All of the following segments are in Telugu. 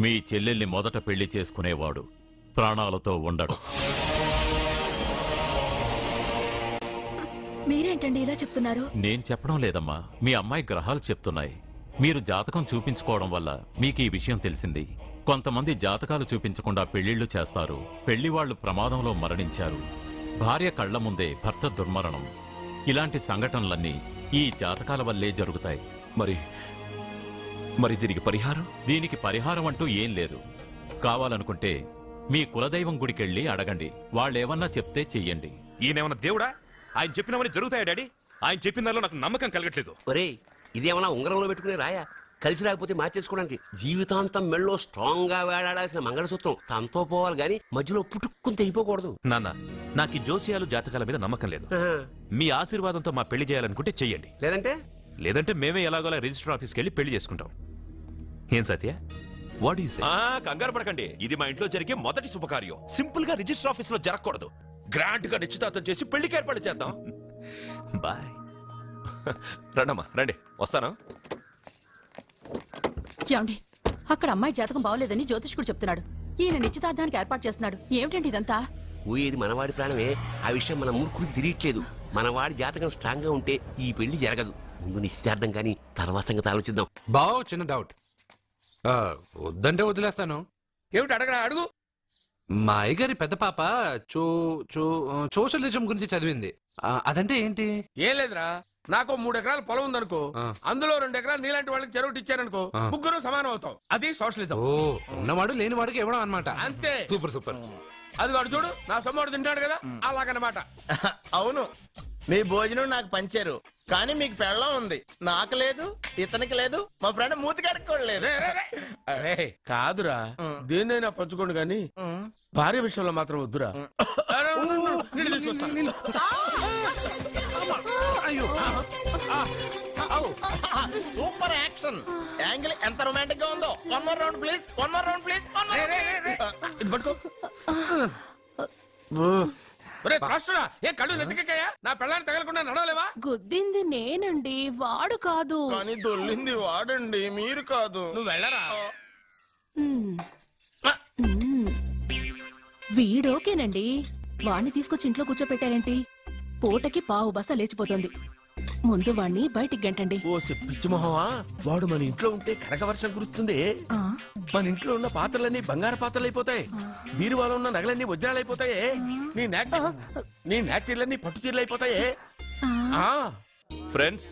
మీ చెల్లెల్ని మొదట పెళ్లి చేసుకునేవాడు ప్రాణాలతో ఉండడు. మీరేంటండి ఇలా చెప్తున్నారు? నేను చెప్పడం లేదమ్మా, మీ అమ్మాయి గ్రహాలు చెప్తున్నాయి. మీరు జాతకం చూపించుకోవడం వల్ల మీకు ఈ విషయం తెలిసింది. కొంతమంది జాతకాలు చూపించకుండా పెళ్లిళ్లు చేస్తారు. పెళ్లివాళ్లు ప్రమాదంలో మరణించారు. భార్య కళ్ల ముందే భర్త దుర్మరణం. ఇలాంటి సంఘటనలన్నీ ఈ జాతకాల వల్లే జరుగుతాయి. మరి దీనికి పరిహారం అంటూ ఏం లేదు. కావాలనుకుంటే మీ కులదైవం గుడికెళ్ళి అడగండి. వాళ్ళేమన్నా చెప్తే చెయ్యండి. ఈయనేమన్నా దేవుడా? ఆయన చెప్పినవన్నీ జరుగుతాయా డాడీ? ఆయన చెప్పిన దానిలో నాకు నమ్మకం కలగట్లేదు. ఒరేయ్, ఇదేమన్నా ఉంగరంలో పెట్టుకునే రాయా? కలిసి రాకపోతే మార్చేసుకోవడానికి జీవితాంతం మెళ్ళో స్ట్రాంగ్ గా వేలాడాల్సిన మంగళసూత్రం తనతో పోవాలి గాని మధ్యలో పుట్టుక్కుని తెగిపోకూడదు. నాన్న, నాకు ఈ జోసియాలు జాతకాల మీద నమ్మకం లేదు. మీ ఆశీర్వాదంతో మా పెళ్లి చేయాలనుకుంటే చెయ్యండి. లేదంటే మేమే ఎలాగోలా రిజిస్టర్ ఆఫీస్కి వెళ్ళి పెళ్లి చేసుకుంటాం. ఏం సత్య? What you say? కంగారు పడకండి, ఇది మా ఇంట్లో జరిగే మొదటి శుభకార్యం. సింపుల్ గా రిజిస్టర్ ఆఫీస్ లో జరగకూడదు. గ్రాండ్ గా నిశ్చితార్థం చేసి పెళ్లికి ఏర్పాటు చేద్దాం. బాయ్. రండమ్మా, రండి, వస్తాను. ఏమండి, అక్కడ అమ్మాయి జాతకం బాగోలేదని జ్యోతిష్కుడు చెప్తున్నాడు. ఈయన నిశ్చితార్థానికి ఏర్పాటు చేస్తున్నాడు. ఏమిటండి ఇదంతా? ఊయేది మనవాడి ప్రాణమే. ఆ విషయం మన మూర్ఖుడికి తిరియట్లేదు. మనవాడి జాతకం స్ట్రాంగ్ గా ఉంటే ఈ పెళ్లి జరగదు. ముందు నిశ్చితార్థం కానీ తర్వాత సంగతి ఆలోచిద్దాం. బావ్, చిన్న డౌట్. వద్దంటే వదిలేస్తాను. ఏమిటి అడగరా? అడుగు. మా అయ్యగారి పెద్ద పాప సోషలిజం గురించి చదివింది. అదంటే ఏంటి? ఏం లేదురా, నాకు 3 ఎకరాల పొలం ఉందనుకో, అందులో 2 ఎకరాలు నీలాంటి వాళ్ళకి చెరువు ఇచ్చారనుకో, ముగ్గురు సమానం అవుతాం. అది సోషలిజం. ఓ, ఉన్నవాడు లేనివాడికి ఇవ్వడం అన్నమాట. అంతే. Super super. అది వాడు చూడు, నా సొమ్మడు తింటాడు కదా, అలాగనమాట. అవును, మీ భోజనం నాకు పంచారు, కానీ మీకు పెళ్ళం ఉంది, నాకు లేదు, ఇతనికి లేదు, మా ఫ్రెండ్ మూతి కడుక్కోలేదు. కాదురా, దేన్నైనా పంచుకోండి గాని భార్య విషయంలో మాత్రం వద్దురా. సూపర్ యాక్షన్ యాంగిల్ ఎంత రొమాంటిక్ గా ఉందో. 1 more round please, 1 more round please. ఇది పట్టుకో. ఏ కళ్ళు నెత్తికెక్కాయా? నా పెళ్ళాన్ని తగలకుండా నడవలేవా? గుద్దింది నేనండి, వాడు కాదు. కానీ దొల్లింది వాడండి, మీరు కాదు. నువ్వు వెళ్ళరా. వీడోకేనండి. వాణ్ణి తీసుకొచ్చి ఇంట్లో కూర్చోపెట్టారేంటి? పూటకి పావు బస్తా లేచిపోతుంది. ముందు వాణ్ణి బయటికి గంటండి. ఓ పిచ్చి మొహమా, వాడు మన ఇంట్లో ఉంటే కనక వర్షం కురుస్తుంది. మన ఇంట్లో ఉన్న పాత్రలన్నీ బంగారు పాత్రలు అయిపోతాయి. బీరువాలో ఉన్న నగలన్నీ వజ్రాలు అయిపోతాయి. నీ నాచీర్లన్నీ పట్టు చీరలు అయిపోతాయి. ఫ్రెండ్స్,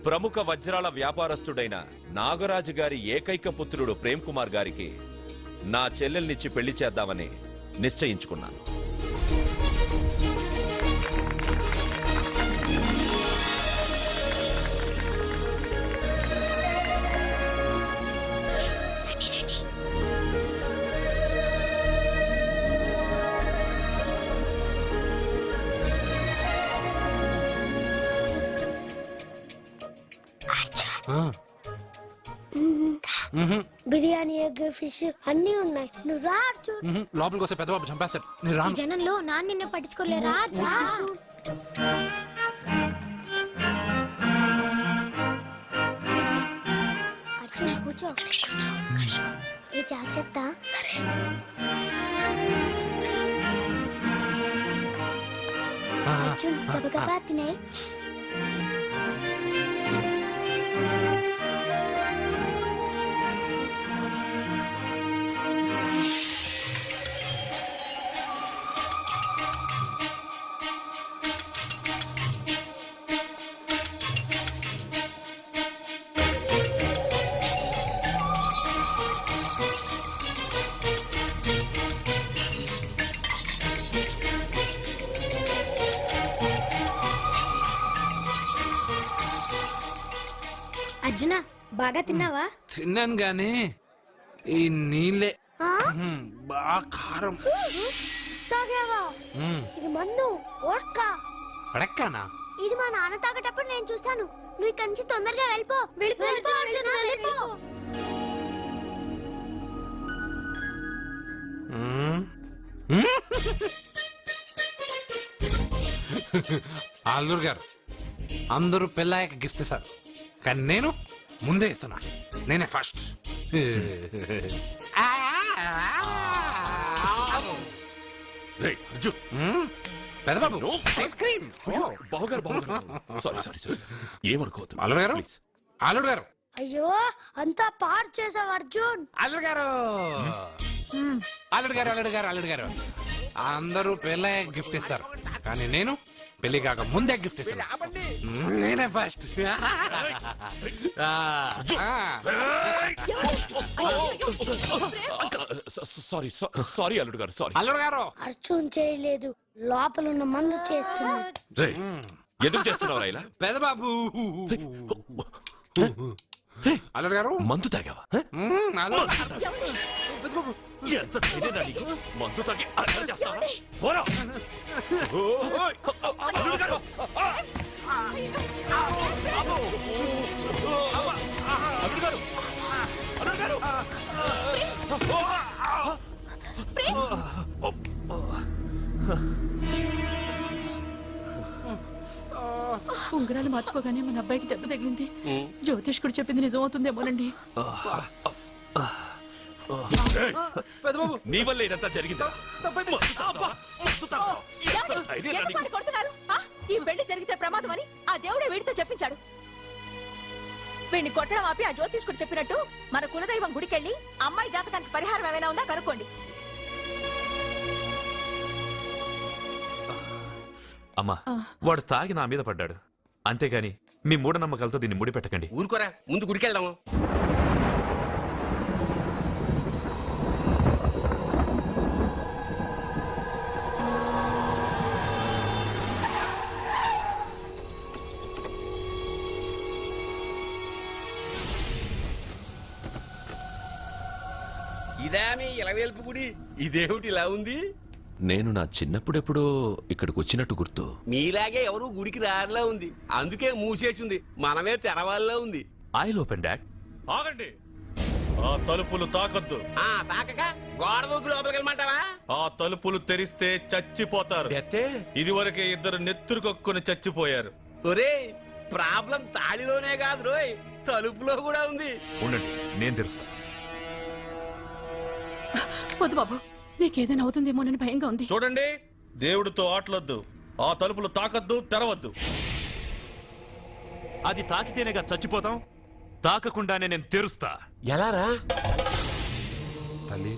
ప్రముఖ వజ్రాల వ్యాపారస్తుడైన నాగరాజు గారి ఏకైక పుత్రుడు ప్రేమ్ కుమార్ గారికి నా చెల్లెల్నిచ్చి పెళ్లి చేద్దామని నిశ్చయించుకున్నాను. బిర్యానీ, ఎగ్, ఫిష్ అన్ని ఉన్నాయి. నువ్వు రా. లోపలికి వస్తే పెద్దబాబు చంపేస్తాడు. నేను రా. జనంలో నాన్న నిన్ను పట్టించుకోలేరా? అర్జున్ కూర్చో. ఏ జాగ్రత్త. సరే. అర్జున్ గబగబా తినే. అర్జున, బాగా తిన్నావా? తిన్నాను గాని ఈ నీళ్ళే బాగా కారం. తాగావా? ఇది మందు, వోడ్కా. పడక్కానా? ఇది మా నాన్న తాగేటప్పుడు నేను చూశాను. నువ్వు ఇక్కడి నుంచి తొందరగా వెళ్ళిపో. వెళ్ళిపో. అల్లూరు గారు, అందరూ పెళ్ళాయక గిఫ్ట్ ఇస్తారు, కానీ నేను ముందే ఇస్తున్నా. నేనే ఫస్ట్. రేయ్, అర్జున్. పెద్దబాబు ఐస్ క్రీమ్ బావగారు సారీ సారీ సారీ ఏమనుకోవద్దు అల్లుడు గారు ప్లీజ్. అల్లుడు గారు అయ్యో అంతా పాడు చేసావు అర్జున్. అల్లుడు గారు అల్లుడు గారు అల్లుడు గారు అల్లుడు గారు అందరూ పెళ్ళే గిఫ్ట్ ఇస్తారు కానీ నేను పెళ్లి కాక ముందే గిఫ్ట్ ఇస్తాను నేనే ఫస్ట్ సారీ సారీ అల్లుడు గారు సారీ. అల్లుడు గారు అర్జున్ చేయలేదు, లోపల ఉన్న మందు చేస్తుంది. రేయ్, ఎందుకు చేస్తున్నావు ఇలా? పెద్దబాబు అల్లుడు గారు మందు తాగావా? ఎంత ధైర్యం రా నీకు? మందు తాగి అల్లరి చేస్తావా? పోరా. ఓయ్, అల్లుడు గారు. అల్లుడు గారు. అల్లుడు గారు. ఉంగరాలు మార్చుకోగానే మన అబ్బాయికి దెబ్బ తగిలింది. జ్యోతిష్కుడు చెప్పింది నిజమవుతుందేమోనండి. పెద్దబాబు, నీ వల్ల ఇదంతా జరిగిందా? ఈ పెళ్లి జరిగితే ప్రమాదం అని ఆ దేవుడే వీడితో చెప్పించాడు. వీడిని కొట్టడం ఆపి ఆ జ్యోతిష్కుడు చెప్పినట్టు మన కులదైవం గుడికెళ్ళి అమ్మాయి జాతకానికి పరిహారం ఏమైనా ఉందా కనుక్కోండి. అమ్మా, వాడు తాగి నా మీద పడ్డాడు అంతేగాని మీ మూఢనమ్మకాలతో దీన్ని ముడిపెట్టకండి. ఊరుకోరా, ముందు గుడికెళ్దాము. ఇదా మీ ఇలవేల్పు గుడి? ఇదేమిటి ఇలా ఉంది? నేను నా చిన్నప్పుడెప్పుడో ఇక్కడికి వచ్చినట్టు గుర్తు. మీలాగే ఎవరు గుడికి రారులా ఉంది, అందుకే మూసేసింది. మనమే తెరవాళ్ళలో ఉంది. I open dad. ఆగండి, ఆ తలుపులు తాకద్దు. ఆ తాకక గోడ దూకి లోపలికి వెళ్ళమంటావా? ఆ తలుపులు తెరిస్తే చచ్చిపోతారు. డెత్తే? ఇదివరకే ఇద్దరు నెత్తురు కొక్కుని చచ్చిపోయారు. ఒరేయ్, ప్రాబ్లం తాళిలోనే కాదు రోయ్, తలుపులో కూడా ఉంది. ఉండండి, నేను తెరుస్తా. వద్దు బాబు, నీకేదైనా అవుతుందేమోనని భయంగా ఉంది. చూడండి, దేవుడితో ఆటలొద్దు. ఆ తలుపులు తాకద్దు, తెరవద్దు. అది తాకితేనేగా చచ్చిపోతాం, తాకకుండానే నేను తెరుస్తా. ఎలారా? తల్లి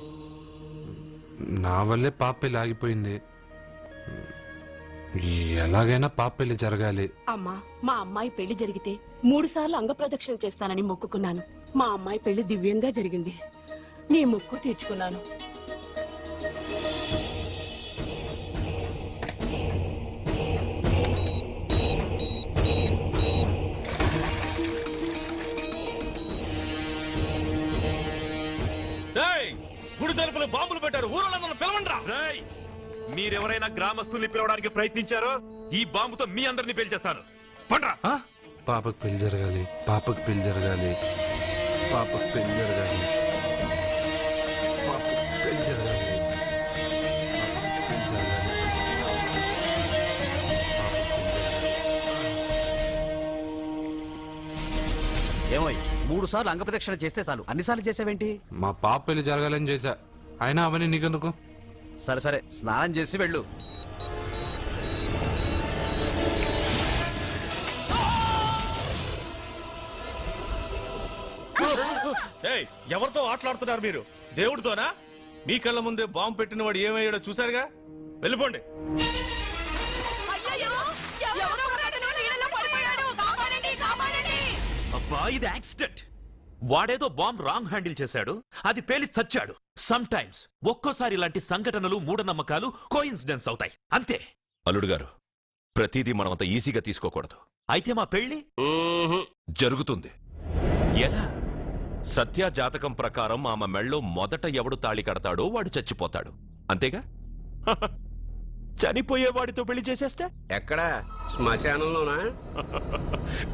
నా వల్లే పాప పెళ్లి ఆగిపోయింది. ఎలాగైనా పాప పెళ్లి జరగాలి. అమ్మా, మా అమ్మాయి పెళ్లి జరిగితే 3 సార్లు అంగప్రదక్షిణ చేస్తానని మొక్కుకున్నాను. మా అమ్మాయి పెళ్లి దివ్యంగా జరిగింది. నీ మొక్కు తీర్చుకున్నాను. గుడి తలుపులు బాంబులు పెట్టారు, ఊరోళ్ళందరూ పిలవండ్రా. రేయ్, మీరెవరైనా గ్రామస్తుల్ని పిలవడానికి ప్రయత్నించారో ఈ బాంబుతో మీ అందరినీ పేల్చేస్తాను. పండ్రా. పాపకు పెళ్లి జరగాలి, పాపకు పెళ్లి జరగాలి, పాపకు పెళ్లి జరగాలి, పాపకు పెళ్లి జరగాలి, పాపకు పెళ్లి జరగాలి. ఏమోయ్, 3 సార్లు అంగప్రదక్షిణ చేస్తే చాలు, అన్నిసార్లు చేసావేంటి? మా పాప పెళ్లి జరగాలని చేశా, అయినా అవన్నీ నీకెందుకు? సరే సరే, స్నానం చేసి వెళ్ళు. ఎవరితో ఆటలాడుతున్నారు మీరు? దేవుడితోనా? మీ కళ్ళ ముందే బాంబు పెట్టిన వాడు ఏమయ్యాడో చూసారుగా. వెళ్ళిపోండి. అబ్బా, ఇది యాక్సిడెంట్. వాడేదో బాంబ్ రాంగ్ హ్యాండిల్ చేశాడు, అది పేలి చచ్చాడు. సమ్ టైమ్స్ ఒక్కోసారి ఇలాంటి సంఘటనలు మూఢనమ్మకాలు కోఇన్సిడెన్స్ అవుతాయి, అంతే. అల్లుడు గారు, ప్రతిదీ మనమంత ఈజీగా తీసుకోకూడదు. అయితే మా పెళ్లి జరుగుతుంది. ఎలా? సత్య జాతకం ప్రకారం ఆమె మెళ్ళో మొదట ఎవడు తాళి కడతాడో వాడు చచ్చిపోతాడు, అంతేగా? చనిపోయేవాడితో పెళ్లి చేసేస్తే ఎక్కడా? శ్మశానంలోనా?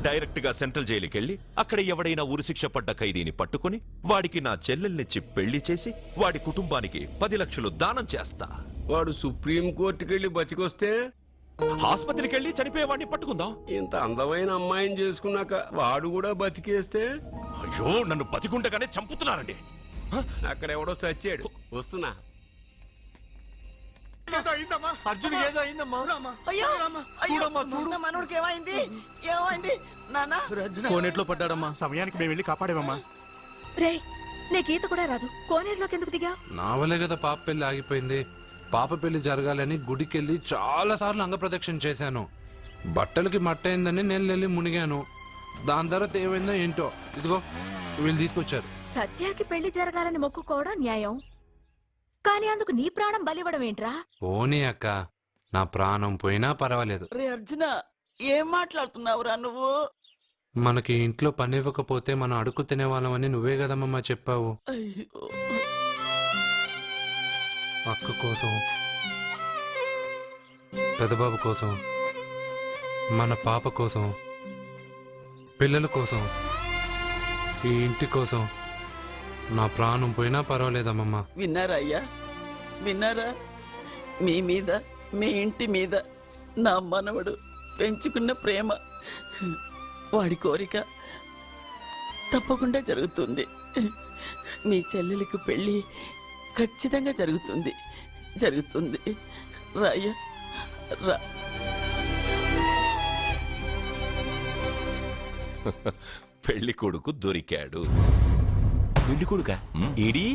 డైరెక్ట్ గా సెంట్రల్ జైలుకి వెళ్ళి అక్కడ ఎవడైనా ఉరిశిక్ష పడ్డ ఖైదీని పట్టుకుని వాడికి నా చెల్లెల్నిచ్చి పెళ్లి చేసి వాడి కుటుంబానికి 10 లక్షలు దానం చేస్తా. వాడు సుప్రీం కోర్టుకి వెళ్ళి బతికొస్తే ఆసుపత్రికి వెళ్ళి చనిపోయేవాడిని పట్టుకుందాం. ఇంత అందమైన అమ్మాయిని చేసుకున్నాక వాడు కూడా బతికేస్తే? అయ్యో, నన్ను బతికుండగానే చంపుతున్నారండి. అక్కడ ఎవడో చచ్చాడు. వస్తున్నా. అర్జున్ ఏదో అయిందమ్మా. అయ్యో చూడు. మనోడికి ఏమైంది ఏమైంది నాన్న కోనేట్లో పడ్డాడమ్మా. సమయానికి మేము వెళ్ళి కాపాడేవమ్మా. రే నీకు ఈత కూడా రాదు కోనేరులోకి ఎందుకు దిగా నా వల్లే కదా పాప పెళ్లి ఆగిపోయింది. పాప పెళ్లి జరగాలని గుడికెళ్ళి చాలా సార్లు అంగప్రదక్షిణ చేశాను. బట్టలకి మట్టయిందని నేను వెళ్ళి మునిగాను. దాని తర్వాత ఏమైందో ఏంటో ఇదిగో వీళ్ళు తీసుకొచ్చారు. సత్యాకి పెళ్లి జరగాలని మొక్కుకోవడం న్యాయం కానీ అందుకు నీ ప్రాణం బలివ్వడం ఏంట్రా పోనీ అక్క, నా ప్రాణం పోయినా పర్వాలేదు. రే అర్జున ఏం మాట్లాడుతున్నావురా నువ్వు? మనకి ఇంట్లో పని ఇవ్వకపోతే మనం అడుగు తినేవాళ్ళమని నువ్వే కదమ్మా చెప్పావు. అయ్యో అక్క కోసం, పెదబాబు కోసం, మన పాప కోసం, పిల్లల కోసం, ఈ ఇంటి కోసం నా ప్రాణం పోయినా పర్వాలేదమ్మమ్మ. విన్నారా అయ్యా, విన్నారా? మీ మీద, మీ ఇంటి మీద నా మనవడు పెంచుకున్న ప్రేమ, వాడి కోరిక తప్పకుండా జరుగుతుంది. మీ చెల్లెలికి పెళ్ళి ఖచ్చితంగా జరుగుతుంది, జరుగుతుంది. రాయ్యా రా. పెళ్లి కొడుకు దొరికాడు. పెళ్లి కొడుక ఏడి?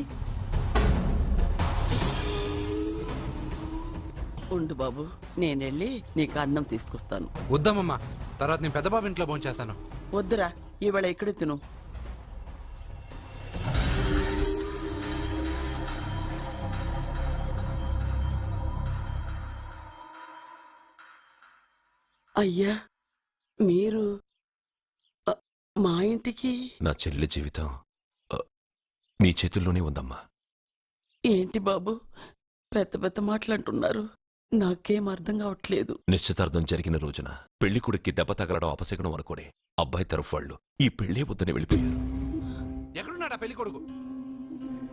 ఉండు బాబు, నేనెళ్ళి నీకు అన్నం తీసుకొస్తాను. వద్దమ్మమ్మా, తర్వాత నేను పెద్దబాబు ఇంట్లో భోంచేస్తాను. వద్దురా, ఇవాళ ఇక్కడే తిను. అయ్యా మీరు మా ఇంటికి నా చెల్లి జీవితం మీ చేతుల్లోనే ఉందమ్మా. ఏంటి బాబు పెద్ద పెద్ద మాటలంటున్నారు? నాకేం అర్థం కావట్లేదు. నిశ్చితార్థం జరిగిన రోజున పెళ్లి కొడుక్కి దెబ్బ తగలడం అపశకునం అనుకోడే అబ్బాయి తరఫు వాళ్ళు ఈ పెళ్లే వద్దని వెళ్ళిపోయారు. ఎక్కడున్నాడా పెళ్లి కొడుకు?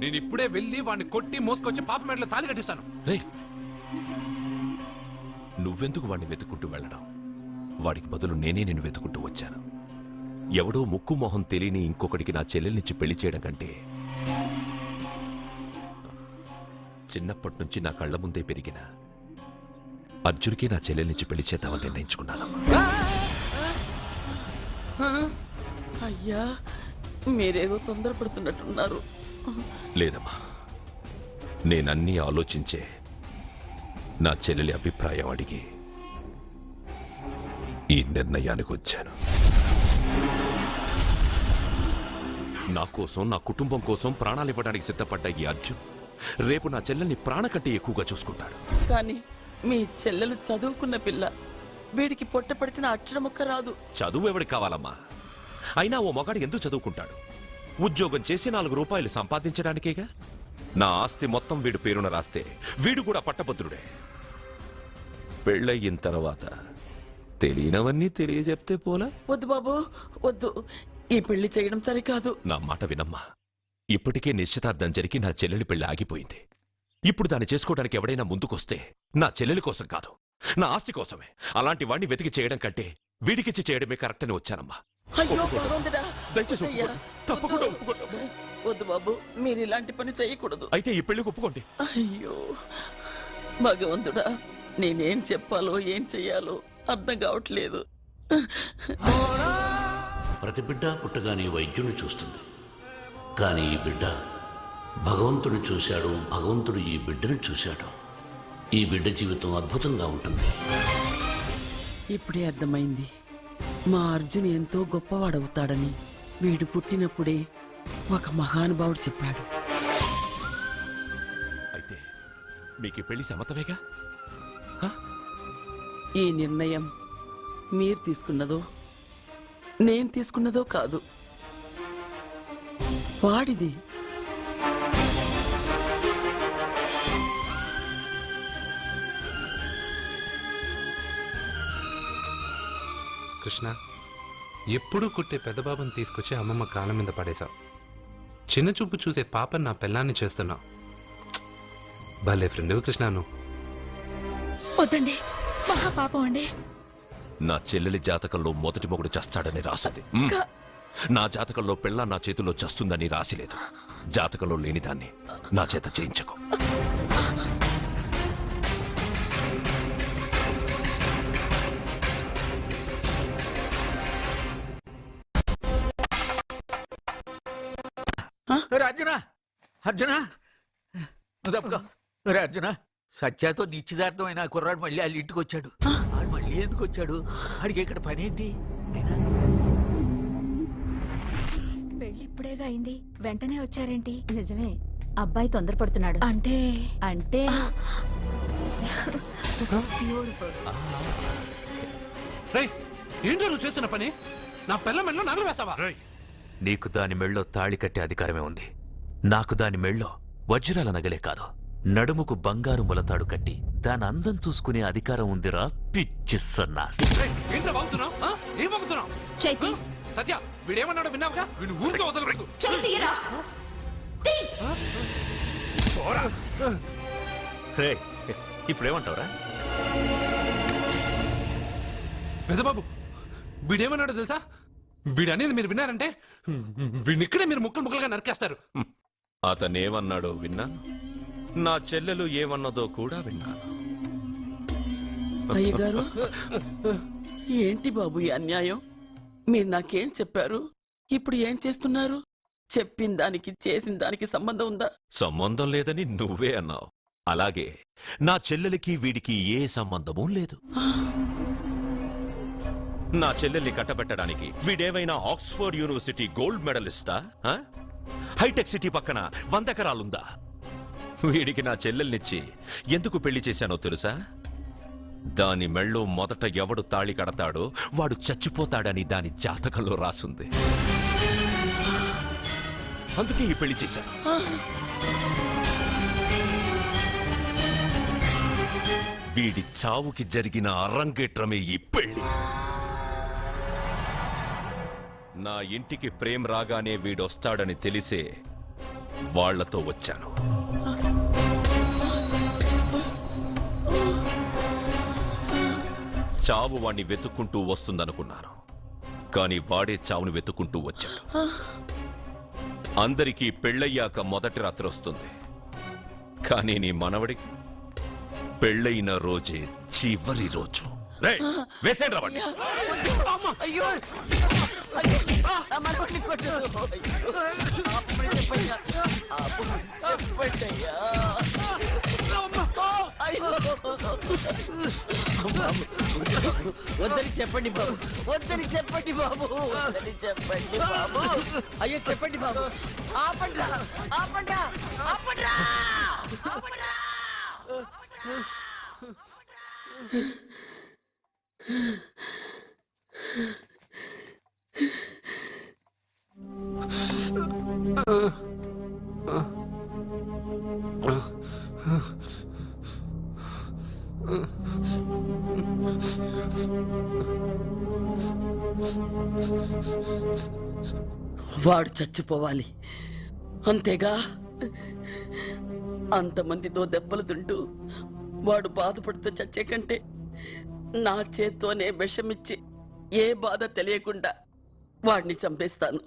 నేను ఇప్పుడే వెళ్ళి వాడిని కొట్టి మోసుకొచ్చి పాప మెడలో తాళి కట్టిస్తాను. రే, నువ్వెందుకు వాడిని వెతుక్కుంటూ వెళ్ళడం? వాడికి బదులు నేనే నిన్ను వెతుకుంటూ వచ్చాను. ఎవడో ముక్కు మొహం తెలియని ఇంకొకడికి నా చెల్లెల్నిచ్చి పెళ్లి చేయడం కంటే చిన్నప్పటి నుంచి నా కళ్ల ముందే పెరిగిన అర్జున్కి నా చెల్లెల్నిచ్చి పెళ్లి చేద్దామని నిర్ణయించుకున్నానమ్మా. అయ్యా మీరేదో తొందరపడుతున్నట్టున్నారు. లేదమ్మా, నేనన్నీ ఆలోచించే నా చెల్లెలి అభిప్రాయం అడిగి ఈ నిర్ణయానికి వచ్చాను. నా కోసం, నా కుటుంబం కోసం ప్రాణాలు ఇవ్వడానికి సిద్ధపడ్డ ఈ అర్జున్ రేపు నా చెల్లెల్ని ప్రాణ కంటే ఎక్కువగా చూసుకుంటాడు. కానీ మీ చెల్లెలు చదువుకున్న పిల్ల, వీడికి పొట్టపడిచిన అక్షరముక్క రాదు. చదువు ఎవడికి కావాలమ్మా? అయినా ఓ మగాడు ఎందుకు చదువుకుంటాడు? ఉద్యోగం చేసి 4 రూపాయలు సంపాదించడానికేగా. నా ఆస్తి మొత్తం వీడు పేరున రాస్తే వీడు కూడా పట్టభద్రుడే. పెళ్ళయిన తర్వాత తెలియనవన్నీ తెలియజెప్తే పోలా? వద్దు బాబు వద్దు, ఈ పెళ్లి చేయడం సరికాదు. నా మాట వినమ్మా. ఇప్పటికే నిశ్చితార్థం జరిగి నా చెల్లెలి పెళ్లి ఆగిపోయింది. ఇప్పుడు దాన్ని చేసుకోవడానికి ఎవడైనా ముందుకొస్తే నా చెల్లెలి కోసం కాదు, నా ఆస్తి కోసమే. అలాంటి వాడిని వెతికి చేయడం కంటే వీడికిచ్చి చేయడమే కరెక్ట్ అని వచ్చానమ్మా. అయ్యో భగవంతుడా, దయచేసి అయ్యా, ఒప్పుకోండి. తప్పకుండా వద్దు. ఒప్పుకోండి. వద్దు బాబు, మీరు ఇలాంటి పని చేయకూడదు. అయితే ఈ పెళ్లికి ఒప్పుకోండి. అయ్యో భగవంతుడా, నేనేం చెప్పాలో ఏం చెయ్యాలో అర్థం కావట్లేదు. ప్రతి బిడ్డ పుట్టగానే వైద్యుని చూస్తుంది, కానీ ఈ బిడ్డ భగవంతుని చూశాడు, భగవంతుడు ఈ బిడ్డను చూశాడు. ఈ బిడ్డ జీవితం అద్భుతంగా ఉంటుంది. ఇప్పుడే అర్థమైంది, మా అర్జున్ ఎంతో గొప్పవాడవుతాడని. వీడు పుట్టినప్పుడే ఒక మహానుభావుడు చెప్పాడు. అయితే మీకు ఈ పెళ్లి సమ్మతమేగా? ఈ నిర్ణయం మీరు తీసుకున్నదో నేను తీసుకున్నదో కాదు, వాడిది. కృష్ణ, ఎప్పుడూ కుట్టే పెద్దబాబుని తీసుకొచ్చి అమ్మమ్మ కాళ్ళ మీద పడేశావు. చిన్న చూపు చూసే పాపని నా పెళ్ళాన్ని చేస్తున్నావు. భలే ఫ్రెండ్ కృష్ణ నువ్వు. వద్దండి, మహా పాపం అండి. నా చెల్లెలి జాతకంలో మొదటి మొగుడు చేస్తాడని రాసింది. నా జాతకంలో పిల్ల నా చేతిలో చస్తుందని రాసి లేదు. జాతకంలో లేనిదాన్ని నా చేత చేయించకు. అర్జున అర్జున తప్పుకో. అర్జున సత్యాతో నిశ్చితార్థమైన ఆ కుర్రాడు మళ్ళీ వాళ్ళ ఇంటికి వచ్చాడు. వాడు మళ్ళీ ఎందుకు వచ్చాడు? వాడికి ఇక్కడ పనేంటి? పెళ్లి ఇప్పుడేగా అయింది, వెంటనే వచ్చారేంటి? నిజమే, అబ్బాయి తొందరపడుతున్నాడు. అంటే అంటే రేయ్, ఏంటో నువ్వు చేస్తున్న పని? నా పిల్ల మెళ్ళో నగలు వేస్తావా? నీకు దాని మెళ్ళో తాళి కట్టే అధికారమే ఉంది. నాకు దాని మెళ్ళో వజ్రాల నగలే కాదు, నడుముకు బంగారు ములతాడు కట్టి దాని అందం చూసుకునే అధికారం ఉందిరా పిచ్చి సన్నాసి. ఏంట్రా బాగుతున్నావు? ఏం బాగుతున్నావు? చైతి, సత్య వీడేమన్నాడో విన్నావుగా? వీడు ఊరికే వదలలేదు. ఇప్పుడేమంటావురా? పెద్దబాబు, వీడేమన్నాడో తెలుసా? వీడనేది మీరు విన్నారంటే వీడిని ఇక్కడే మీరు ముక్కలు ముక్కలుగా నరికేస్తారు. అతనేమన్నాడో విన్నాను, నా చెల్లెలు ఏమన్నదో కూడా విన్నాను. అయ్యగారు, ఏంటి బాబు ఈ అన్యాయం? మీరు నాకేం చెప్పారు? ఇప్పుడు ఏం చేస్తున్నారు? చెప్పిన దానికి చేసిన దానికి సంబంధం ఉందా? సంబంధం లేదని నువ్వే అన్నావు. అలాగే నా చెల్లెలికి వీడికి ఏ సంబంధమూ లేదు. నా చెల్లెల్ని కట్టబెట్టడానికి వీడేమైనా ఆక్స్ఫర్డ్ యూనివర్సిటీ గోల్డ్ మెడలిస్టా? హైటెక్ సిటీ పక్కన 100 ఎకరాలుందా? వీడికి నా చెల్లెల్నిచ్చి ఎందుకు పెళ్లి చేశానో తెలుసా? దాని మెళ్ళో మొదట ఎవడు తాళి కడతాడో వాడు చచ్చిపోతాడని దాని జాతకంలో రాసుంది. అందుకే ఈ పెళ్లి చేశాను. వీడి చావుకి జరిగిన అరంగేట్రమే ఈ పెళ్లి. నా ఇంటికి ప్రేమ్ రాగానే వీడొస్తాడని తెలిసే వాళ్లతో వచ్చాను. చావు వాణ్ణి వెతుక్కుంటూ వస్తుందనుకున్నాను, కాని వాడే చావును వెతుక్కుంటూ వచ్చాడు. అందరికీ పెళ్ళయ్యాక మొదటి రాత్రి వస్తుంది, కానీ నీ మనవడికి పెళ్ళైన రోజే చివరి రోజు. వేసేండి రావండి. అయ్యో, వద్దని చెప్పండి బాబు, వద్దని చెప్పండి బాబు, వద్దని చెప్పండి బాబు. అయ్యో చెప్పండి బాబు, ఆపండ్రా, ఆపండ్రా, ఆపండ్రా, ఆపండ్రా. వాడు చచ్చిపోవాలి అంతేగా? అంతమందితో దెబ్బలు తింటూ వాడు బాధపడుతూ చచ్చే కంటే నా చేత్తోనే విషమిచ్చి ఏ బాధ తెలియకుండా వాడిని చంపేస్తాను,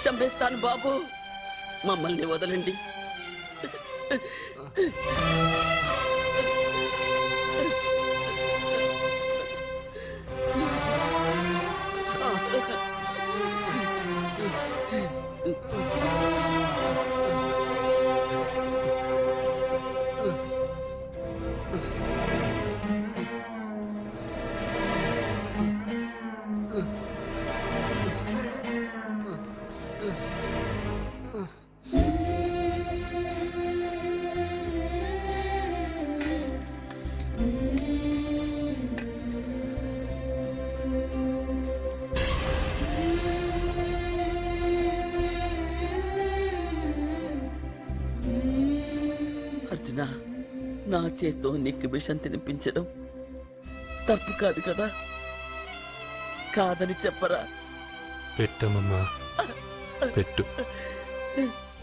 చంపేస్తాను బాబు. మమ్మల్ని వదలండి. అర్జున, నా చేత్తో నీకు విషం తినిపించడం తప్పు కాదు కదా? కాదని చెప్పరా? పెట్టమమ్మా, పెట్టు.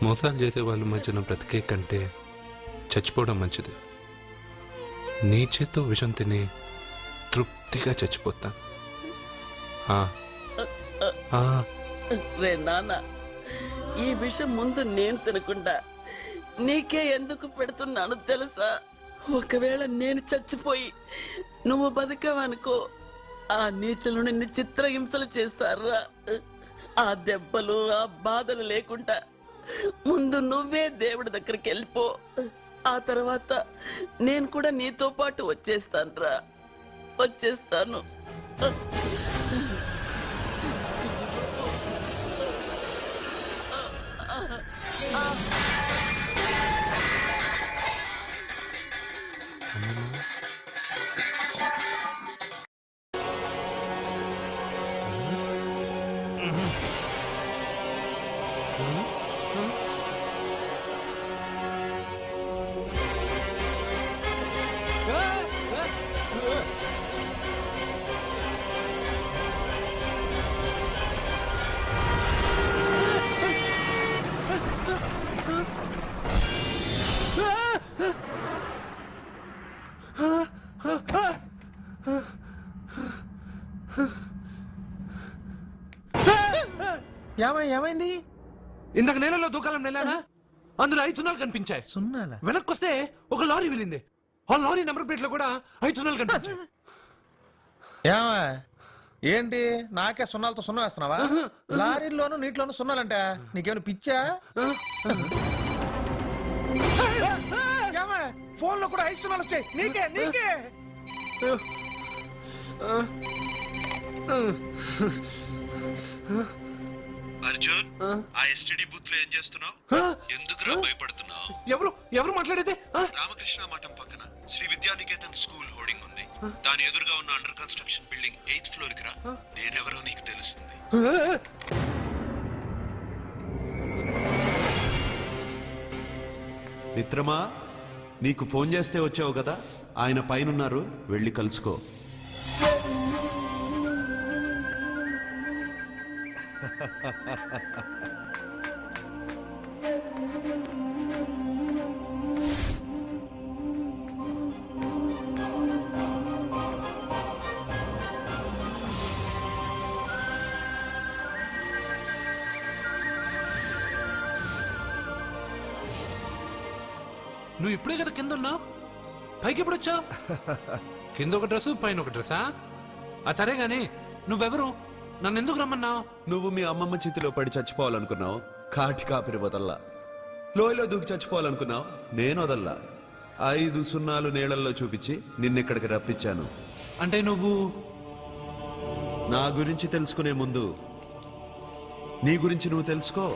మోసాలు చేసే వాళ్ళ మధ్యన బ్రతికే కంటే చచ్చిపోవడం మంచిది. నీ చేత్తో విషం తిని తృప్తిగా చచ్చిపోతా. రే నాన్న, ఈ విషయం ముందు నేను తినకుండా నీకే ఎందుకు పెడుతున్నాను తెలుసా? ఒకవేళ నేను చచ్చిపోయి నువ్వు బతికావనుకో, ఆ నీచులు నిన్ను చిత్రహింసలు చేస్తారా? ఆ దెబ్బలు ఆ బాధలు లేకుండా ముందు నువ్వే దేవుడి దగ్గరికి వెళ్ళిపో. ఆ తర్వాత నేను కూడా నీతో పాటు వచ్చేస్తానురా, వచ్చేస్తాను. ఏమైంది? ఇందాక నేలలో దూకాలం నెలానా, అందులో 5 సున్నాలు కనిపించాయి. సున్నాలా? వెనక్కొస్తే ఒక లారీ వెళ్ళింది. ఆ లారీ నెంబర్ ప్లేట్ లో కూడా 5 సున్నాలు కనిపించాయి. ఏమా ఏంటి నాకే సున్నాలతో సున్నా వేస్తున్నావా? లారీల్లోనూ నీటిలోనూ సున్నాలంట, నీకేమైనా పిచ్చా? ఫోన్ లో కూడా 5 సున్నాలు వచ్చాయి నీకే నీకే. అర్జున్, ఆ ఎస్టీడీ బూత్ లో ఏం చేస్తున్నావు? ఎందుకురా భయపడుతున్నావు? ఎవరు మాట్లాడేది? రామకృష్ణ మఠం పక్కన శ్రీ విద్యానికేతన్ స్కూల్ హోర్డింగ్ ఉంది. దాని ఎదురుగా ఉన్న under construction building 8th floor కి రా. నేనెవరో నీకు తెలుస్తుంది. మిత్రమా, నీకు ఫోన్ చేస్తే వచ్చావు కదా, ఆయన పైనున్నారు, వెళ్ళి కలుసుకో. నువ్వు ఇప్పుడే కదా కింద ఉన్నావు, పైకి ఎప్పుడు వచ్చావు? కింద ఒక డ్రెస్ పైన ఒక డ్రెస్సా? సరే గాని నువ్వెవరు? నన్ను ఎందుకు రమ్మన్నావు? నువ్వు మీ అమ్మమ్మ చేతిలో పడి చచ్చిపోవాలనుకున్నావు, కాటి కాపిరి వదల్లా. లోయలో దూకి చచ్చిపోవాలనుకున్నావు, నేను వదల్లా. 5 సున్నాలు నీళ్ళల్లో చూపించి నిన్నెక్కడికి రప్పించాను. అంటే నువ్వు నా గురించి తెలుసుకునే ముందు నీ గురించి నువ్వు తెలుసుకో.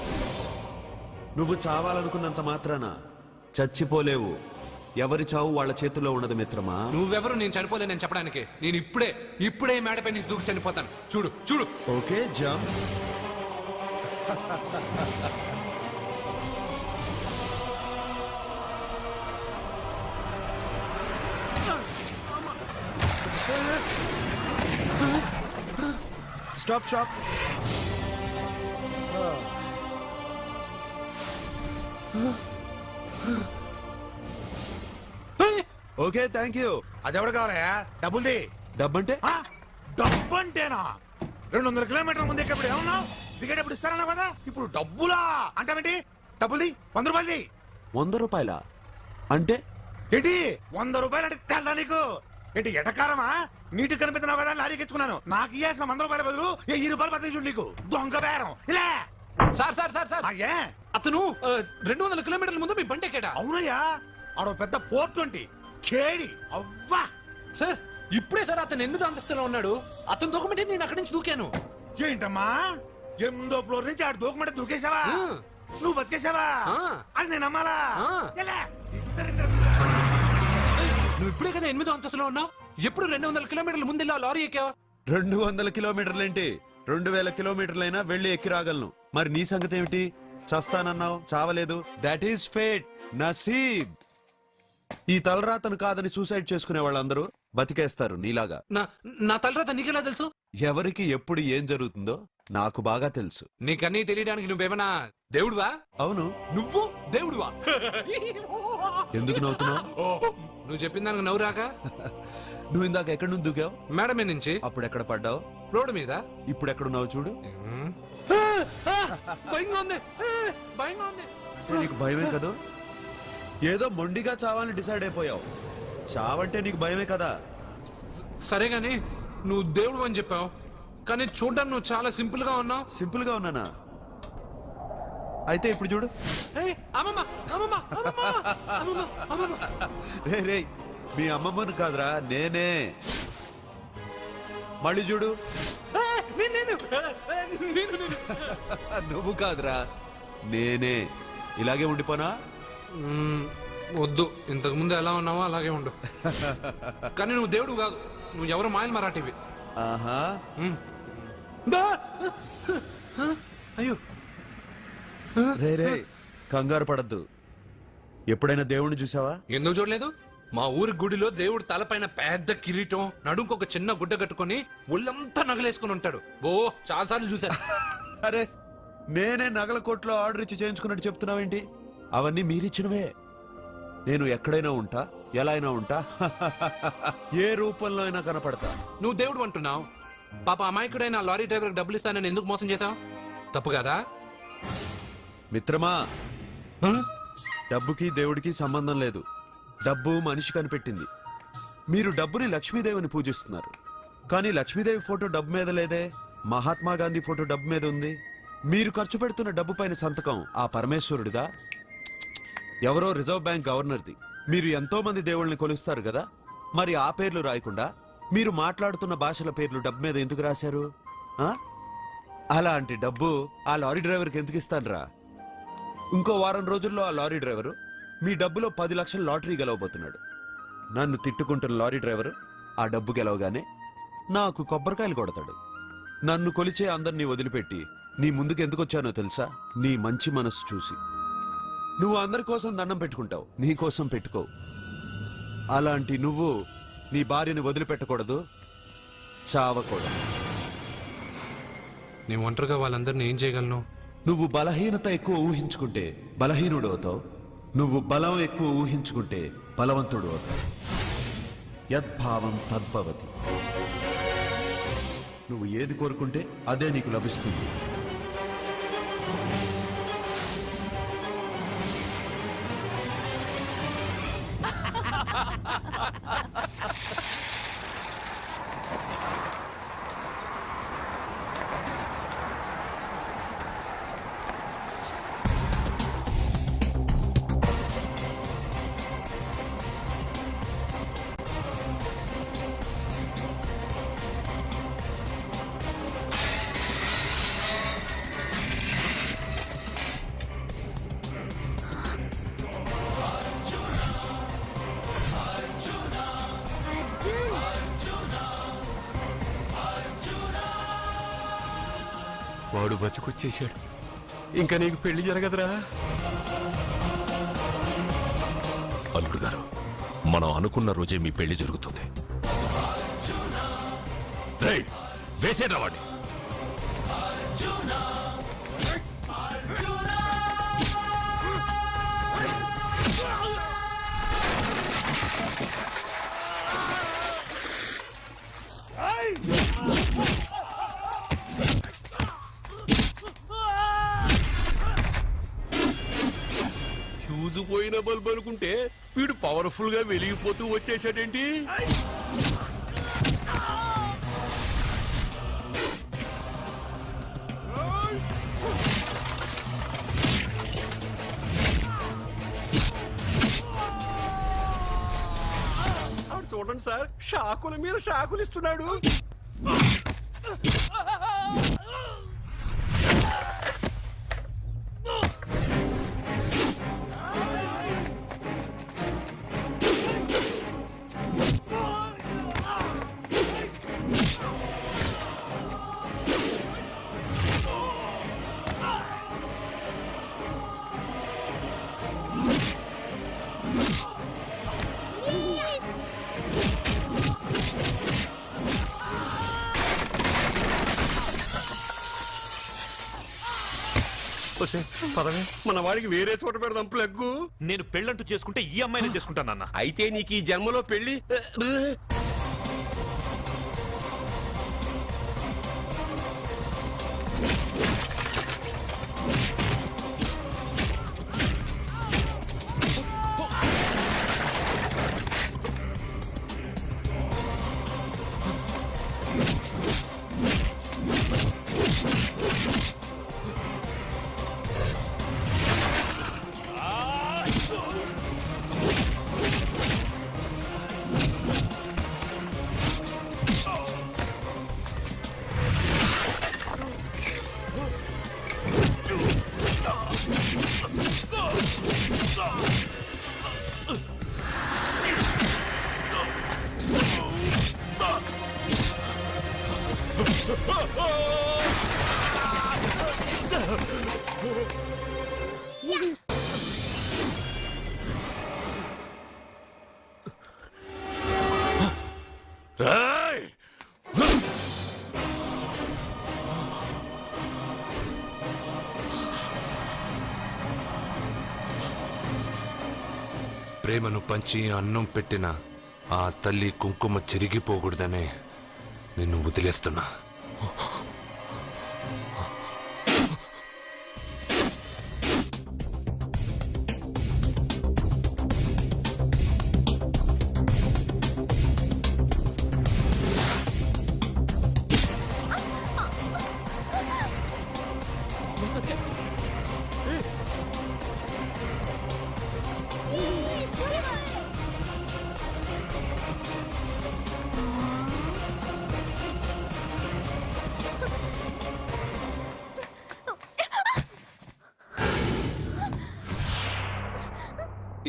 నువ్వు చావాలనుకున్నంత మాత్రాన చచ్చిపోలేవు. ఎవరి చావు వాళ్ళ చేతుల్లో ఉన్నది మిత్రమా. నువ్వెవరు నేను చనిపోలేనని చెప్పడానికి? నేను ఇప్పుడే మేడపై నుంచి దూకి చనిపోతాను. చూడు చూడు. Okay, jump. Stop stop. Okay, thank you. అదెవడు కావాలయా? డబ్బుల్ది. డబ్బంటే? డబ్బు అంటేనా? 200 కిలోమీటర్ల ముందు ఎక్కడ ఏమన్నావు? దిగేటప్పుడు ఇస్తారన్నావు కదా, ఇప్పుడు డబ్బులా అంటావేంటి? డబ్బుల్ది, 100 రూపాయలది. 100 రూపాయలా? అంటే ఏంటి 100 రూపాయలు అంటే తెల్లా నీకు? ఏంటి ఎటకారమా? నీటి కనిపిస్తున్నావు కదా, లారీకి ఎత్తుకున్నాను. నాకు ఇయ్యాల్సిన 100 రూపాయల బదులు 1000 రూపాయలు బదిలీ చూడు నీకు. దొంగ బేరం. ఇలా సార్ సార్ సార్ సార్, అతను 200 కిలోమీటర్ల ముందు మీ బండి ఎక్కాడా? అవునయ్యా, ఆడో పెద్ద పోర్ట్ వంటి కేడి అవ్వా. సార్ ఇప్పుడే సార్ అతను 8వ అంతస్తులో ఉన్నాడు. అతను దూకమంటే నేను అక్కడి నుంచి దూకాను. ఏంటమ్మా 8వ ఫ్లోర్ నుంచి ఆడు దూకమంటే దూకేశావా? నువ్వు బతికేశావా? అది నేను నమ్మాలా? ఎలా? నువ్వు ఇప్పుడే కదా 8వ అంతస్తులో ఉన్నావు. ఎప్పుడు 200 కిలోమీటర్ల ముందు ఇలా లారీ ఎక్కావా? 200 కిలోమీటర్లేంటి, 2000 కిలోమీటర్లైనా వెళ్ళి ఎక్కి రాగలను. మరి నీ సంగతి ఏమిటి? చస్తానన్నావు, చావలేదు. That is fate, నసీబ్. ఈ తలరాతను కాదని సూసైడ్ చేసుకునే వాళ్ళందరూ బతికేస్తారు నీలాగా. నా తలరాత నీకెలా తెలుసు? ఎవరికి ఎప్పుడు ఏం జరుగుతుందో నాకు బాగా తెలుసు. నీకన్నీ తెలియడానికి నువ్వేమన్నా దేవుడువా? అవును. నువ్వు దేవుడువా? ఎందుకు నవ్వుతున్నావు? నువ్వు చెప్పిన దానికి నవ్వు రాక? నువ్వు ఇందాక ఎక్కడి నుంచి దూకావు? మేడం నుంచి. అప్పుడు ఎక్కడ పడ్డావు? రోడ్డు మీద. ఇప్పుడు ఎక్కడున్నావు చూడు. భయంగా ఉంది భయంగా ఉంది. అంటే నీకు భయమే కదా? ఏదో మొండిగా చావాలని డిసైడ్ అయిపోయావు. చావంటే నీకు భయమే కదా? సరే గాని నువ్వు దేవుడు అని చెప్పావు, కానీ చూడ్డానికి నువ్వు చాలా సింపుల్ గా ఉన్నావు. సింపుల్ గా ఉన్నానా? అయితే ఇప్పుడు చూడు. అమ్మమ్మ అమ్మమ్మ అమ్మమ్మ అమ్మమ్మ అమ్మమ్మ. రే రే, మీ అమ్మమ్మను కాదురా, నేనే. మళ్ళీ చూడు. నువ్వు కాదురా, నేనే. ఇలాగే ఉండిపోనా? వద్దు, ఇంతకు ముందు ఎలా ఉన్నావో అలాగే ఉండు. కానీ నువ్వు దేవుడు కాదు, నువ్వు ఎవరు మాయలు మరాఠీవి. ఆహా. అయ్యో రే రే, కంగారు పడద్దు. ఎప్పుడైనా దేవుణ్ణి చూసావా? ఎందుకు చూడలేదు? మా ఊరి గుడిలో దేవుడు తలపైన పెద్ద కిరీటం, నడుంకు ఒక చిన్న గుడ్డ కట్టుకొని ఒళ్ళంతా నగలేసుకుని ఉంటాడు. ఓ చాలా సార్లు చూశాను. అరే, నేనే నగల కొట్లో ఆర్డర్ ఇచ్చి చేయించుకున్నట్టు చెప్తున్నావేంటి? అవన్నీ మీరిచ్చినవే. నేను ఎక్కడైనా ఉంటా, ఎలా అయినా ఉంటా, ఏ రూపంలో అయినా కనపడతా. నువ్వు దేవుడు అంటున్నావు, పాప అమాయకుడైన లారీ డ్రైవర్కి డబ్బులు ఇస్తానని ఎందుకు మోసం చేశావు? తప్పు కదా? మిత్రమా, డబ్బుకి దేవుడికి సంబంధం లేదు. డబ్బు మనిషి కనిపెట్టింది. మీరు డబ్బుని లక్ష్మీదేవిని పూజిస్తున్నారు, కానీ లక్ష్మీదేవి ఫోటో డబ్బు మీద లేదే. మహాత్మా గాంధీ ఫోటో డబ్బు మీద ఉంది. మీరు ఖర్చు పెడుతున్న డబ్బు పైన సంతకం ఆ పరమేశ్వరుడిదా, ఎవరో రిజర్వ్ బ్యాంక్ గవర్నర్ది? మీరు ఎంతో మంది దేవుళ్ళని కొలుస్తారు కదా, మరి ఆ పేర్లు రాయకుండా మీరు మాట్లాడుతున్న భాషల పేర్లు డబ్బు మీద ఎందుకు రాశారు? అలాంటి డబ్బు ఆ లారీ డ్రైవర్కి ఎందుకు ఇస్తానురా? ఇంకో వారం రోజుల్లో ఆ లారీ డ్రైవరు మీ డబ్బులో 10 లక్షల లాటరీ గెలవబోతున్నాడు. నన్ను తిట్టుకుంటున్న లారీ డ్రైవరు ఆ డబ్బు గెలవగానే నాకు కొబ్బరికాయలు కొడతాడు. నన్ను కొలిచే అందరినీ వదిలిపెట్టి నీ ముందుకు ఎందుకు వచ్చానో తెలుసా? నీ మంచి మనసు చూసి. నువ్వు అందరి కోసం దండం పెట్టుకుంటావు, నీ కోసం పెట్టుకోవు. అలాంటి నువ్వు నీ భార్యని వదిలిపెట్టకూడదు, చావకూడదు. నేను ఒంటరిగా వాళ్ళందరినీ ఏం చేయగలను? నువ్వు బలహీనత ఎక్కువ ఊహించుకుంటే బలహీనుడు అవుతావు. నువ్వు బలం ఎక్కువ ఊహించుకుంటే బలవంతుడు అవుతావు. యద్భావం తద్భవతి. నువ్వు ఏది కోరుకుంటే అదే నీకు లభిస్తుంది. వాడు బతుకొచ్చేశాడు. ఇంకా నీకు పెళ్లి జరగదురా. అల్లుడు గారు, మనం అనుకున్న రోజే మీ పెళ్లి జరుగుతుంది. వేసేరా వాడిని. ఫ్యూజు పోయిన బల్బు అనుకుంటే వీడు పవర్ఫుల్ గా వెలిగిపోతూ వచ్చేసాడేంటి? చూడండి సార్, షాకుల మీద షాకులు ఇస్తున్నాడు. పదవే, మన వాడికి వేరే చోట పెడదాం ప్లగ్గు. నేను పెళ్ళంటూ చేసుకుంటే ఈ అమ్మాయిని చేసుకుంటానన్నా. అయితే నీకు ఈ జన్మలో పెళ్లి రేయ్! ప్రేమను పంచి అన్నం పెట్టిన ఆ తల్లి కుంకుమ చెరిగిపోకూడదనే నిన్ను వదిలేస్తున్నా.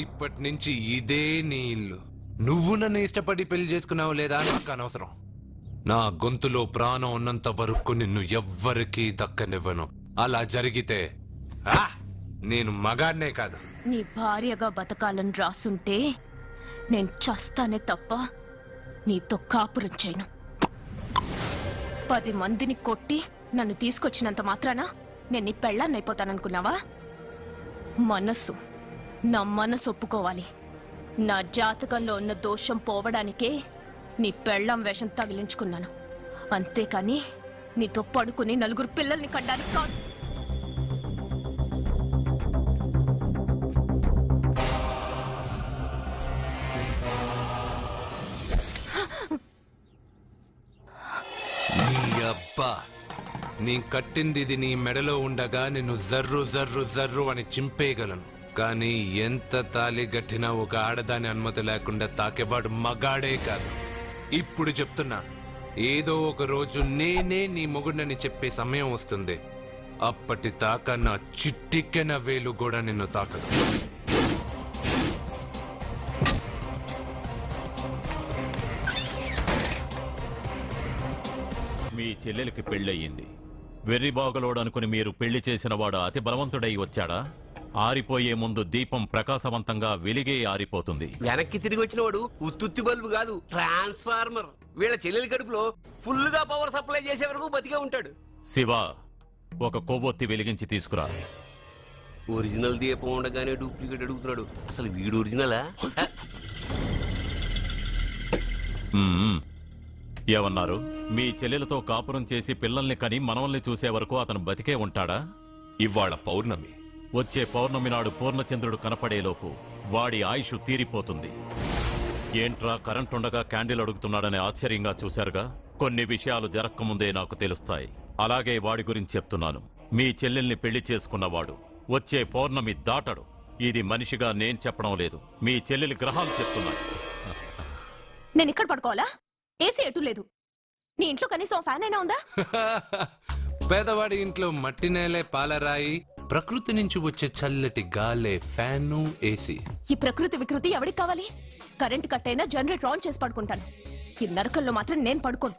ఇప్పటి నుంచి ఇదే నీ ఇల్లు. నువ్వు నన్ను ఇష్టపడి పెళ్లి చేసుకున్నావు లేదా నాకు అనవసరం. నా గొంతులో ప్రాణం ఉన్నంత వరకు నిన్ను ఎవ్వరికీ దక్కనివ్వను. అలా జరిగితే నేను మగాడినే కాదు. నీ భార్యగా బతకాలని రాసుంటే నేను చస్తానే తప్ప నీతో కాపురం చేయను. 10 మందిని కొట్టి నన్ను తీసుకొచ్చినంత మాత్రాన నేను నీ పెళ్ళాన్నైపోతాననుకున్నావా? నా మనసు ఒప్పుకోవాలి. నా జాతకంలో ఉన్న దోషం పోవడానికే నీ పెళ్ళాం వేషం తగిలించుకున్నాను. అంతేకాని నీతో పడుకుని 4 పిల్లల్ని కనడానికి కాదు. నీ అబ్బా, నీ కట్టింది ఇది నీ మెడలో ఉండగా నిన్ను జర్రు జర్రు జర్రు అని చింపేయగలను. కానీ ఎంత తాలి గట్టినా ఒక ఆడదాని అనుమతి లేకుండా తాకేవాడు మగాడే కాదు. ఇప్పుడు చెప్తున్నా, ఏదో ఒక రోజు నేనే నీ మొగుడినని చెప్పే సమయం వస్తుంది. అప్పటిదాకా నా చిట్టికెన వేలు కూడా నిన్ను తాకదు. మీ చెల్లెలికి పెళ్ళయింది. వెర్రిబాగులోడనుకుని మీరు పెళ్లి చేసిన వాడు అతి బలవంతుడై వచ్చాడా? ఆరిపోయే ముందు దీపం ప్రకాశవంతంగా వెలిగే ఆరిపోతుంది. వెనక్కి తిరిగి వచ్చిన వాడు ఉత్తుత్తి బల్బు కాదు, ట్రాన్స్ఫార్మర్. వీళ్ళ చెల్లెలి కడుపులో ఫుల్ గా పవర్ సప్లై చేసే వరకు బతికే ఉంటాడు. శివ, ఒక కొవ్వొత్తి వెలిగించి తీసుకురా. ఒరిజినల్ దీపం ఉండగానే డూప్లికేట్ అడుగుతున్నాడు. అసలు వీడు ఒరిజినలా? ఏమన్నారు? మీ చెల్లెలతో కాపురం చేసి పిల్లల్ని కని మనవల్ని చూసే వరకు అతను బతికే ఉంటాడా? ఇవాళ పౌర్ణమి. వచ్చే పౌర్ణమి నాడు పూర్ణచంద్రుడు కనపడేలోపు వాడి ఆయుష్ తీరిపోతుంది. ఏంట్రా కరెంటుండగా క్యాండిల్ అడుగుతున్నాడని ఆశ్చర్యంగా చూశారుగా? కొన్ని విషయాలు జరక్కముందే నాకు తెలుస్తాయి. అలాగే వాడి గురించి చెప్తున్నాను. మీ చెల్లెల్ని పెళ్లి చేసుకున్నవాడు వచ్చే పౌర్ణమి దాటడు. ఇది మనిషిగా నేను చెప్పడం లేదు, మీ చెల్లెలి గ్రహాలు చెప్తున్నాయి. నేను ఇక్కడ పడుకోవాలా? ఏసీ ఎటు లేదు. నీ ఇంట్లో కనీసం ఫ్యాన్ అయినా ఉందా? పేదవాడి ఇంట్లో మట్టి నేలే పాలరాయి, ప్రకృతి నుంచి వచ్చే చల్లటి గాలే ఫ్యాను, ఏసీ. ఈ ప్రకృతి వికృతి ఎవరికి కావాలి? కరెంట్ కట్ అయినా జనరేటర్ ఆన్ చేసి పడుకుంటాను. ఈ నరకల్లో మాత్రం నేను పడుకోను.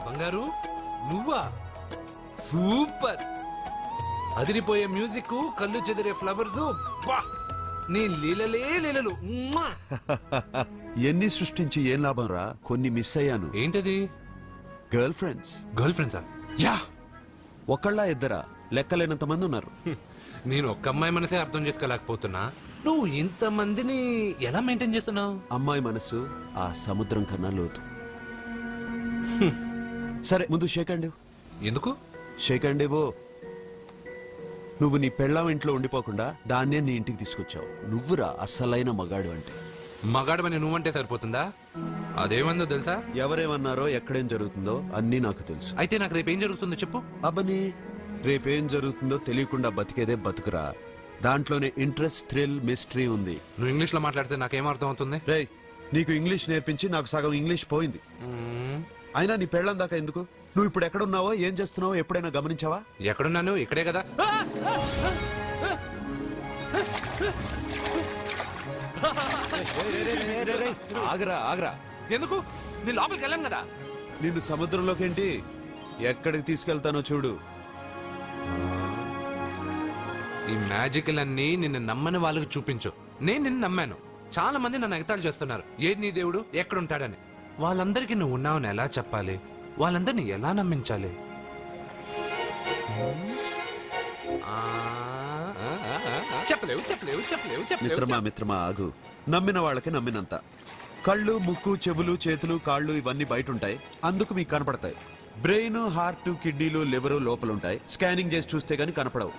బంగారు, నువ్వా? సూపర్! అదిరిపోయే మ్యూజిక్, కళ్ళు చెదిరే ఫ్లవర్స్. నీ లీలలే లీలలు. మ్మా! ఎన్ని సృష్టించి ఏం లాభం రా? కొన్ని మిస్ అయ్యాను. ఏంటది? Girl friends. గర్ల్ ఫ్రెండ్సా? యా, ఒకళ్ళ ఇద్దరా? లెక్కలేనంత మంది ఉన్నారు. నేను ఒక్క అమ్మాయి మనసే అర్థం చేసుకోలేకపోతున్నా. నువ్వు ఇంతమందిని ఎలా మెయింటైన్ చేస్తున్నావు? అమ్మాయి మనసు ఆ సముద్రం కన్నా లోతు. సరే, ముందు షేక్ హ్యాండ్. ఎందుకు? షేక్ హ్యాండ్ ఇవ్వు. నువ్వు నీ పెళ్ళాం ఇంట్లో ఉండిపోకుండా దాన్నే నీ ఇంటికి తీసుకొచ్చావు. నువ్వురా అస్సలైన మగాడు అంటే. మగాడమని నువ్వంటే సరిపోతుందా? అదేమందో తెలుసా? ఎవరేమన్నారో ఎక్కడేం జరుగుతుందో అన్నీ నాకు తెలుసు. అయితే నాకు రేపు ఏం జరుగుతుందో చెప్పు. అబ్బని రేపేం జరుగుతుందో తెలియకుండా బతికేదే బతుకురా. దాంట్లోనే ఇంట్రెస్ట్, థ్రిల్, మిస్టరీ ఉంది. నువ్వు ఇంగ్లీష్ లో మాట్లాడితే నాకేం అర్థం అవుతుంది? రేయ్, నీకు ఇంగ్లీష్ నేర్పించి నాకు సగం ఇంగ్లీష్ పోయింది. అయినా నీ పెళ్ళం దాకా ఎందుకు? నువ్వు ఇప్పుడు ఎక్కడున్నావో, ఏం చేస్తున్నావో ఎప్పుడైనా గమనించావా? ఎక్కడున్నాను? ఇక్కడే కదా. ఆగరా ఆగరా. ఎందుకు? నేను లోపలికి వెళ్ళాను కదా. నిన్ను సముద్రంలోకేంటి, ఎక్కడికి తీసుకెళ్తానో చూడు. ఈ మ్యాజిక్లన్నీ నిన్ను నమ్మని వాళ్ళకి చూపించు. నేను నిన్ను నమ్మాను. చాలా మంది నన్ను ఎగతాళి చేస్తున్నారు. ఏది నీ దేవుడు, ఎక్కడుంటాడని. వాళ్ళందరికీ నువ్వు ఉన్నావని ఎలా చెప్పాలి? వాళ్ళందరినీ ఎలా నమ్మించాలి? చెప్పలేవు చెప్పలేవు చెప్పలేవు మిత్రమా చెప్పలేవు. మిత్రమా ఆగు. నమ్మిన వాళ్ళకి నమ్మినంత. కళ్ళు, ముక్కు, చెవులు, చేతులు, కాళ్ళు ఇవన్నీ బయట ఉంటాయి, అందుకు మీకు కనపడతాయి. బ్రెయిన్, హార్ట్, కిడ్నీలు, లివరు లోపలుంటాయి. స్కానింగ్ చేసి చూస్తే గానీ కనపడవు.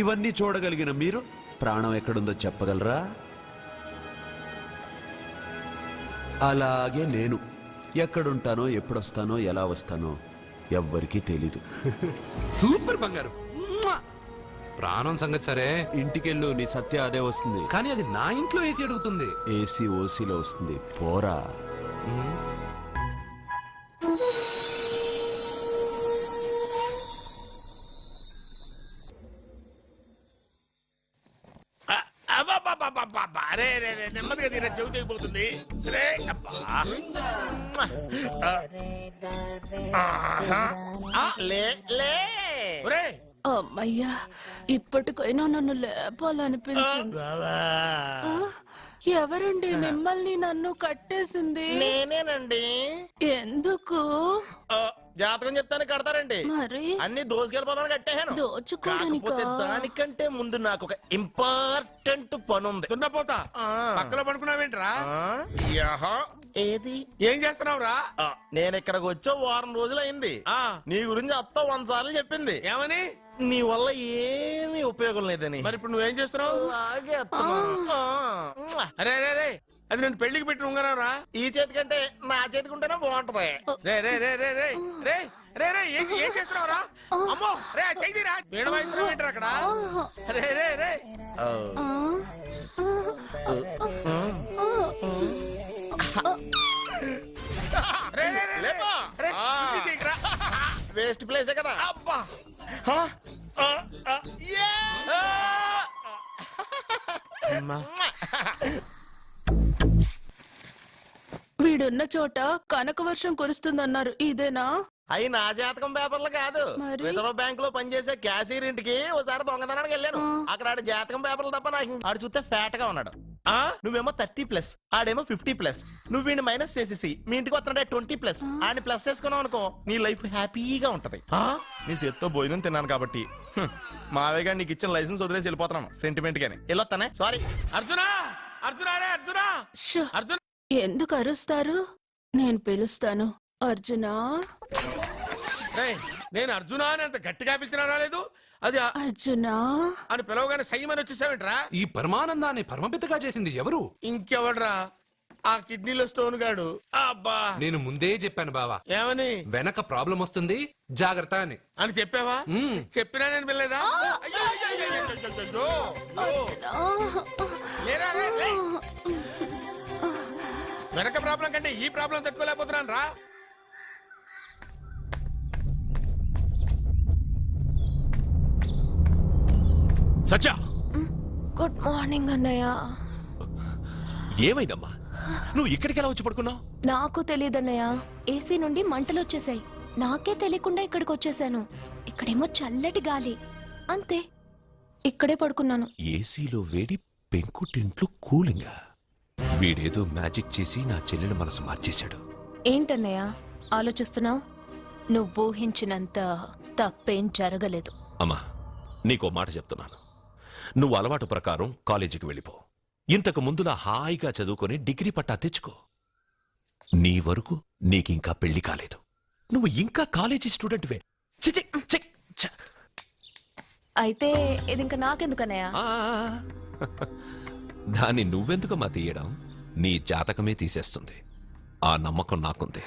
ఇవన్నీ చూడగలిగిన మీరు ప్రాణం ఎక్కడుందో చెప్పగలరా? అలాగే నేను ఎక్కడుంటానో, ఎప్పుడొస్తానో, ఎలా వస్తానో ఎవ్వరికీ తెలీదు. సూపర్ బంగారు. మ్వా! ప్రాణం సంగతి సరే, ఇంటికెళ్ళు, నీ సత్య అదే వస్తుంది. కానీ అది నా ఇంట్లో వేసి అడుగుతుంది. ఏసీ ఓసీలో వస్తుంది, పోరా. అరే రే రే, నెమ్మదిగా తీరా, చెవి తెగిపోతుంది. రే అబ్బా. లే లే ఒరే, అమ్మయ్యా, ఇప్పటికైనా నన్ను లేపాలనిపించింది. ఆ? ఎవరండి మిమ్మల్ని నన్ను కట్టేసింది? నేనేనండి. ఎందుకు? జాతకం చెప్తాను కడతారండి. మరి అన్ని దోసుకెళ్ళిపోతాను కట్టేహాను. దోచుకోవడానికా? కాకపోతే దానికంటే ముందు నాకు ఒక ఇంపార్టెంట్ పని ఉంది. దున్నపోతా పక్కలో పడుకున్నావేంట్రా? ఏది? ఏం చేస్తున్నావురా? నేను ఇక్కడికి వచ్చో వారం రోజులు అయింది. నీ గురించి అత్త 100 సార్లు చెప్పింది. ఏమని? నీ వల్ల ఏమీ ఉపయోగం లేదని. మరి ఇప్పుడు నువ్వేం చేస్తున్నావు? అలాగే అత్తమా. అరే అరే రే, అది నేను పెళ్లికి పెట్టిన ఉంగరం రా. ఈ చేతి కంటే నా చేతికి ఉంటేనే బాగుంటది. రే రే రే రే రే రే రే రే, ఏం చేస్తున్నావు రా? అమ్మో రే, చెయ్యిరా. వేడి వయసు ఏంటారు అక్కడ? రే రే రే వేస్ట్ ప్లేసే కదా. అబ్బా. వీడున్న చోట కనక వర్షం కురుస్తుందన్నారు, ఇదేనా? అయి నా జాతకం పేపర్లు కాదు. మరి? రిజర్వ్ బ్యాంక్ లో పనిచేసే క్యాషియర్ ఇంటికి ఒకసారి దొంగతనానికి వెళ్ళాను. అక్కడ ఆడ జాతకం పేపర్లు తప్ప నాకు ఆడు చూస్తే ఫ్యాట్ గా ఉన్నాడు. నువ్వేమో 30+, ఆడేమో 50+. నువ్వు వీడిని మైనస్ చేసేసి మీ ఇంటికి వస్తున్నాడే 20+. ఆడిని ప్లస్ చేసుకున్నావు అనుకో, నీ లైఫ్ హ్యాపీగా ఉంటది. నీ చేత్తో భోజనం తిన్నాను కాబట్టి మావేగా నీకు ఇచ్చిన లైసెన్స్ వదిలేసి వెళ్ళిపోతున్నాను సెంటిమెంట్ గాని. వెళ్ళొస్తానే. సారీ. అర్జునా, అర్జునా రే అర్జునా, షో! అర్జున్. ఎందుకు అరుస్తారు? నేను పిలుస్తాను. అర్జునా, నేను అర్జునా అని అంత గట్టిగా పిలిచినా రాలేదు. అది అర్జునా అని పిలవగానే సైమని వచ్చేసావేంట్రా? ఈ పరమానందాన్ని పరమపితగా చేసింది ఎవరు? ఇంకెవడ్రా? ఆ కిడ్నీలో స్టోన్ గాడు. అబ్బా, నేను ముందే చెప్పాను బావా, ఏమని? వెనక ప్రాబ్లం వస్తుంది, జాగ్రత్త అని. అని చెప్పావా? మ్మ్. చెప్పినా నేను వెళ్ళలేదా? అయ్యో, అయ్యో, అయ్యో, అయ్యో, అయ్యో, అయ్యో. లేరా, లే, లే. వెనక ప్రాబ్లం కంటే ఈ ప్రాబ్లం తట్టుకోలేకపోతున్నాను రా. సత్య, గుడ్ మార్నింగ్ అన్నయ్య. ఏమైందమ్మా? నువ్వు ఇక్కడికి ఎలా వచ్చి పడుకున్నావు? నాకు తెలియదన్నయ్య, ఏసీ నుండి మంటలు వచ్చేసాయి. నాకే తెలియకుండా ఇక్కడికి వచ్చేసాను. ఇక్కడేమో చల్లటి గాలి, అంతే. ఇక్కడే పడుకున్నాను. ఏసీలో వేడి, పెంకుటింట్లో కూలింగా. వీడేదో మ్యాజిక్ చేసి నా చెల్లెల మనసు మార్చేశాడు. ఏంటన్నయ్య ఆలోచిస్తున్నావు? నువ్వు ఊహించినంత తప్పేం జరగలేదు. అమ్మా, నీకో మాట చెప్తున్నాను. నువ్వు అలవాటు ప్రకారం కాలేజీకి వెళ్ళిపో. ఇంతకు ముందులా హాయిగా చదువుకొని డిగ్రీ పట్టా తెచ్చుకో. నీ వరకు నీకింకా పెళ్లి కాలేదు. నువ్వు ఇంకా కాలేజీ స్టూడెంట్వే. చి, చి, చి, ఛ. అయితే ఇది ఇంకా నాకెందుకన్నయ్య? దాన్ని నువ్వెందుకమ్మా తీయడం? నీ జాతకమే తీసేస్తుంది. ఆ నమ్మకం నాకుంది.